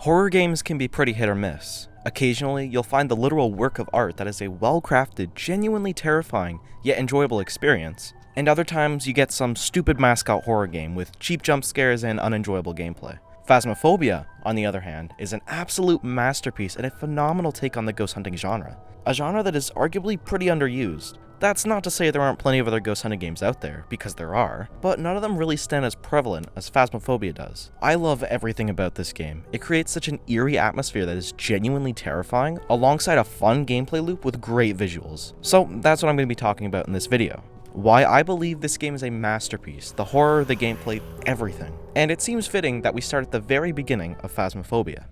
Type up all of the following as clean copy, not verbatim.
Horror games can be pretty hit or miss. Occasionally, you'll find the literal work of art that is a well-crafted, genuinely terrifying, yet enjoyable experience. And other times, you get some stupid mascot horror game with cheap jump scares and unenjoyable gameplay. Phasmophobia, on the other hand, is an absolute masterpiece and a phenomenal take on the ghost hunting genre. A genre that is arguably pretty underused. That's not to say there aren't plenty of other ghost hunting games out there, because there are, but none of them really stand as prevalent as Phasmophobia does. I love everything about this game. It creates such an eerie atmosphere that is genuinely terrifying, alongside a fun gameplay loop with great visuals. So that's what I'm going to be talking about in this video. Why I believe this game is a masterpiece, the horror, the gameplay, everything. And it seems fitting that we start at the very beginning of Phasmophobia.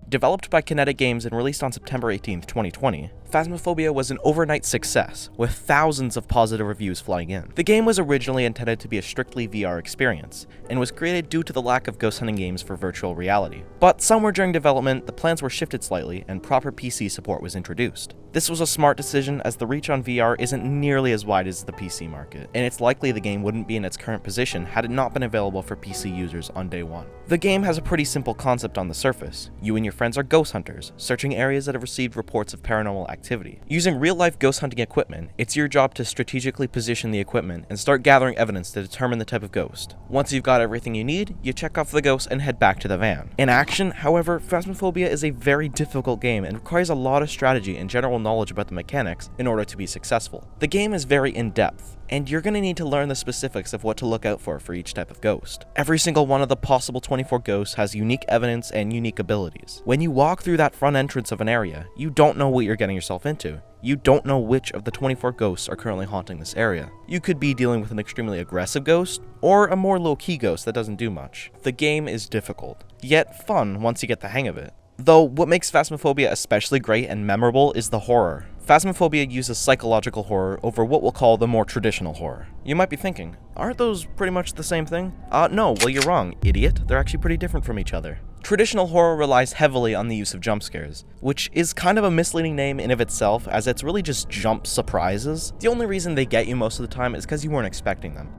Developed by Kinetic Games and released on September 18, 2020, Phasmophobia was an overnight success, with thousands of positive reviews flooding in. The game was originally intended to be a strictly VR experience, and was created due to the lack of ghost hunting games for virtual reality. But somewhere during development, the plans were shifted slightly, and proper PC support was introduced. This was a smart decision, as the reach on VR isn't nearly as wide as the PC market, and it's likely the game wouldn't be in its current position had it not been available for PC users on day one. The game has a pretty simple concept on the surface. You and your friends are ghost hunters, searching areas that have received reports of paranormal activity. Using real-life ghost hunting equipment, it's your job to strategically position the equipment and start gathering evidence to determine the type of ghost. Once you've got everything you need, you check off the ghost and head back to the van. In action, however, Phasmophobia is a very difficult game and requires a lot of strategy and general knowledge about the mechanics in order to be successful. The game is very in-depth, and you're going to need to learn the specifics of what to look out for each type of ghost. Every single one of the possible 24 ghosts has unique evidence and unique abilities. When you walk through that front entrance of an area, you don't know what you're getting yourself into. You don't know which of the 24 ghosts are currently haunting this area. You could be dealing with an extremely aggressive ghost, or a more low-key ghost that doesn't do much. The game is difficult, yet fun once you get the hang of it. Though, what makes Phasmophobia especially great and memorable is the horror. Phasmophobia uses psychological horror over what we'll call the more traditional horror. You might be thinking, aren't those pretty much the same thing? No, well you're wrong, idiot. They're actually pretty different from each other. Traditional horror relies heavily on the use of jump scares, which is kind of a misleading name in of itself, as it's really just jump surprises. The only reason they get you most of the time is because you weren't expecting them.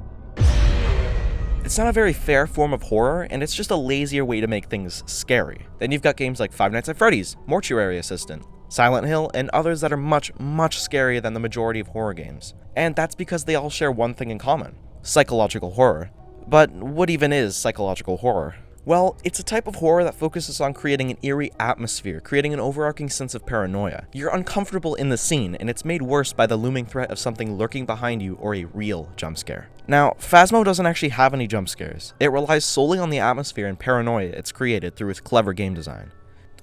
It's not a very fair form of horror, and it's just a lazier way to make things scary. Then you've got games like Five Nights at Freddy's, Mortuary Assistant, Silent Hill, and others that are much scarier than the majority of horror games. And that's because they all share one thing in common: psychological horror. But what even is psychological horror? Well, it's a type of horror that focuses on creating an eerie atmosphere, creating an overarching sense of paranoia. You're uncomfortable in the scene, and it's made worse by the looming threat of something lurking behind you or a real jump scare. Now, Phasmo doesn't actually have any jump scares. It relies solely on the atmosphere and paranoia it's created through its clever game design.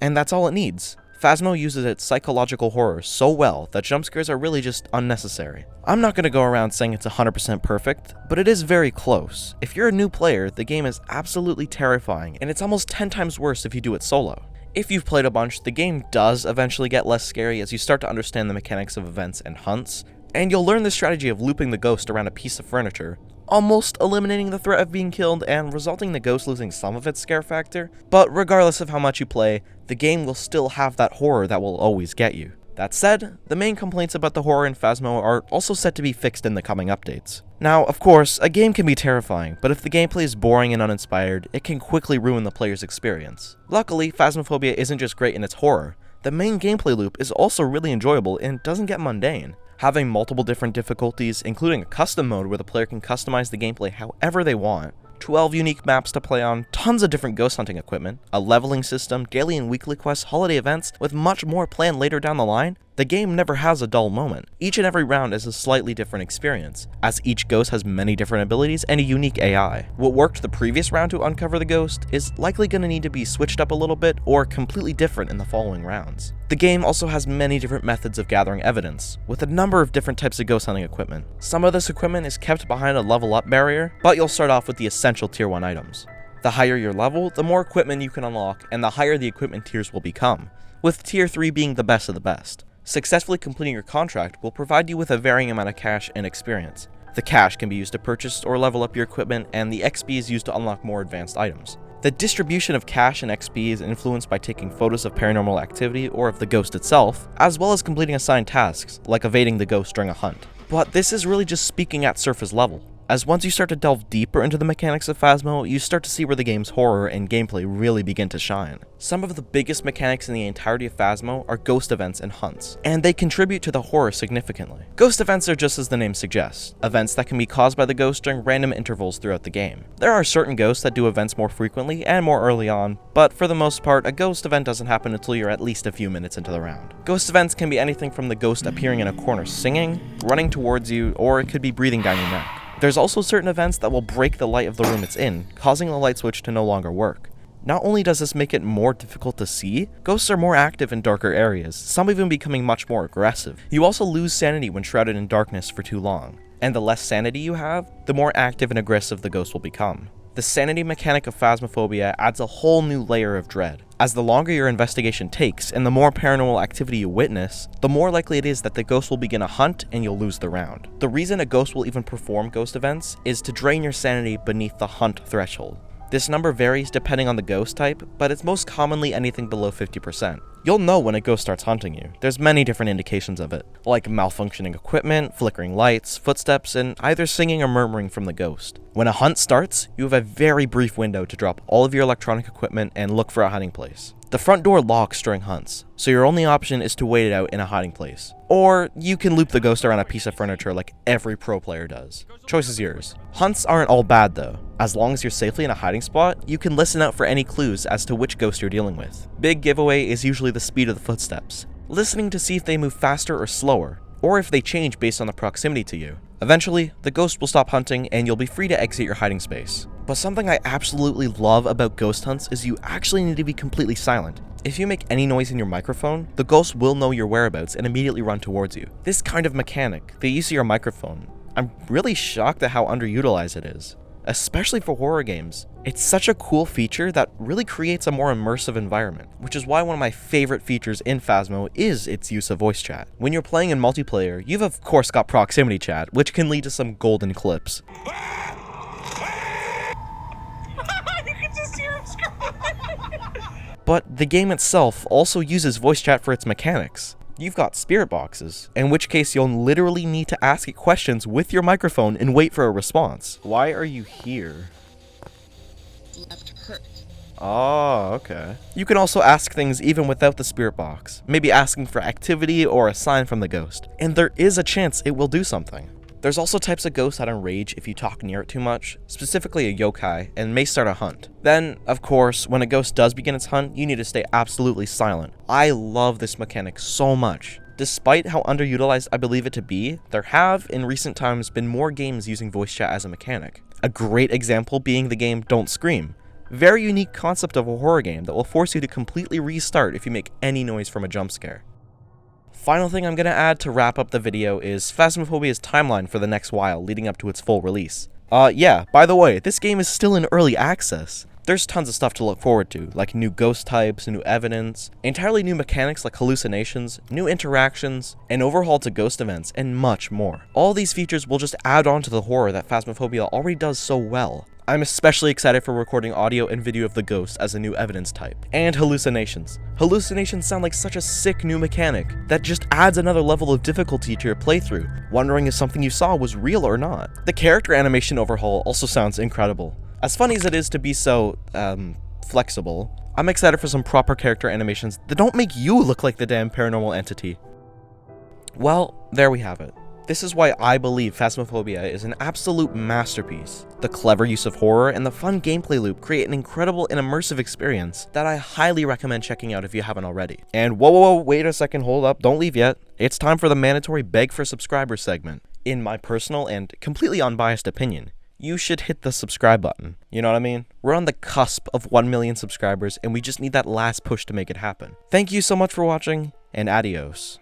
And that's all it needs. Phasmo uses its psychological horror so well that jump scares are really just unnecessary. I'm not going to go around saying it's 100% perfect, but it is very close. If you're a new player, the game is absolutely terrifying, and it's almost 10 times worse if you do it solo. If you've played a bunch, the game does eventually get less scary as you start to understand the mechanics of events and hunts, and you'll learn the strategy of looping the ghost around a piece of furniture, almost eliminating the threat of being killed and resulting in the ghost losing some of its scare factor. But regardless of how much you play, the game will still have that horror that will always get you. That said, the main complaints about the horror in Phasmo are also set to be fixed in the coming updates. Now, of course, a game can be terrifying, but if the gameplay is boring and uninspired, it can quickly ruin the player's experience. Luckily, Phasmophobia isn't just great in its horror. The main gameplay loop is also really enjoyable and doesn't get mundane. Having multiple different difficulties, including a custom mode where the player can customize the gameplay however they want, 12 unique maps to play on, tons of different ghost hunting equipment, a leveling system, daily and weekly quests, holiday events, with much more planned later down the line, the game never has a dull moment. Each and every round is a slightly different experience, as each ghost has many different abilities and a unique AI. What worked the previous round to uncover the ghost is likely going to need to be switched up a little bit or completely different in the following rounds. The game also has many different methods of gathering evidence, with a number of different types of ghost hunting equipment. Some of this equipment is kept behind a level up barrier, but you'll start off with the essential tier 1 items. The higher your level, the more equipment you can unlock, and the higher the equipment tiers will become, with tier 3 being the best of the best. Successfully completing your contract will provide you with a varying amount of cash and experience. The cash can be used to purchase or level up your equipment, and the XP is used to unlock more advanced items. The distribution of cash and XP is influenced by taking photos of paranormal activity or of the ghost itself, as well as completing assigned tasks, like evading the ghost during a hunt. But this is really just speaking at surface level. as once you start to delve deeper into the mechanics of Phasmo, you start to see where the game's horror and gameplay really begin to shine. Some of the biggest mechanics in the entirety of Phasmo are ghost events and hunts, and they contribute to the horror significantly. Ghost events are just as the name suggests, events that can be caused by the ghost during random intervals throughout the game. There are certain ghosts that do events more frequently and more early on, but for the most part, a ghost event doesn't happen until you're at least a few minutes into the round. Ghost events can be anything from the ghost appearing in a corner singing, running towards you, or it could be breathing down your neck. There's also certain events that will break the light of the room it's in, causing the light switch to no longer work. Not only does this make it more difficult to see, ghosts are more active in darker areas, some even becoming much more aggressive. You also lose sanity when shrouded in darkness for too long, and the less sanity you have, the more active and aggressive the ghost will become. The sanity mechanic of Phasmophobia adds a whole new layer of dread. As the longer your investigation takes and the more paranormal activity you witness, the more likely it is that the ghost will begin a hunt and you'll lose the round. The reason a ghost will even perform ghost events is to drain your sanity beneath the hunt threshold. This number varies depending on the ghost type, but it's most commonly anything below 50%. You'll know when a ghost starts hunting you. There's many different indications of it, like malfunctioning equipment, flickering lights, footsteps, and either singing or murmuring from the ghost. When a hunt starts, you have a very brief window to drop all of your electronic equipment and look for a hiding place. The front door locks during hunts, so your only option is to wait it out in a hiding place. Or you can loop the ghost around a piece of furniture like every pro player does. Choice is yours. Hunts aren't all bad though. As long as you're safely in a hiding spot, you can listen out for any clues as to which ghost you're dealing with. Big giveaway is usually the speed of the footsteps, listening to see if they move faster or slower, or if they change based on the proximity to you. Eventually, the ghost will stop hunting and you'll be free to exit your hiding space. But something I absolutely love about ghost hunts is you actually need to be completely silent. If you make any noise in your microphone, the ghost will know your whereabouts and immediately run towards you. This kind of mechanic, the use of your microphone, I'm really shocked at how underutilized it is, especially for horror games. It's such a cool feature that really creates a more immersive environment, which is why one of my favorite features in Phasmo is its use of voice chat. When you're playing in multiplayer, you've of course got proximity chat, which can lead to some golden clips. But the game itself also uses voice chat for its mechanics. You've got spirit boxes, in which case you'll literally need to ask it questions with your microphone and wait for a response. Why are you here? Left hurt. Oh, okay. You can also ask things even without the spirit box, maybe asking for activity or a sign from the ghost, and there is a chance it will do something. There's also types of ghosts that enrage if you talk near it too much, specifically a yokai, and may start a hunt. Then, of course, when a ghost does begin its hunt, you need to stay absolutely silent. I love this mechanic so much. Despite how underutilized I believe it to be, there have, in recent times, been more games using voice chat as a mechanic. A great example being the game Don't Scream. Very unique concept of a horror game that will force you to completely restart if you make any noise from a jump scare. Final thing I'm going to add to wrap up the video is Phasmophobia's timeline for the next while leading up to its full release. Yeah, by the way, this game is still in early access. There's tons of stuff to look forward to, like new ghost types, new evidence, entirely new mechanics like hallucinations, new interactions, an overhaul to ghost events, and much more. All these features will just add on to the horror that Phasmophobia already does so well. I'm especially excited for recording audio and video of the ghost as a new evidence type. And hallucinations. Hallucinations sound like such a sick new mechanic that just adds another level of difficulty to your playthrough, wondering if something you saw was real or not. The character animation overhaul also sounds incredible. As funny as it is to be so, flexible, I'm excited for some proper character animations that don't make you look like the damn paranormal entity. Well, there we have it. This is why I believe Phasmophobia is an absolute masterpiece. The clever use of horror and the fun gameplay loop create an incredible and immersive experience that I highly recommend checking out if you haven't already. And whoa, wait a second, hold up, don't leave yet. It's time for the mandatory beg for subscribers segment. In my personal and completely unbiased opinion, you should hit the subscribe button. You know what I mean? We're on the cusp of 1 million subscribers and we just need that last push to make it happen. Thank you so much for watching, and adios.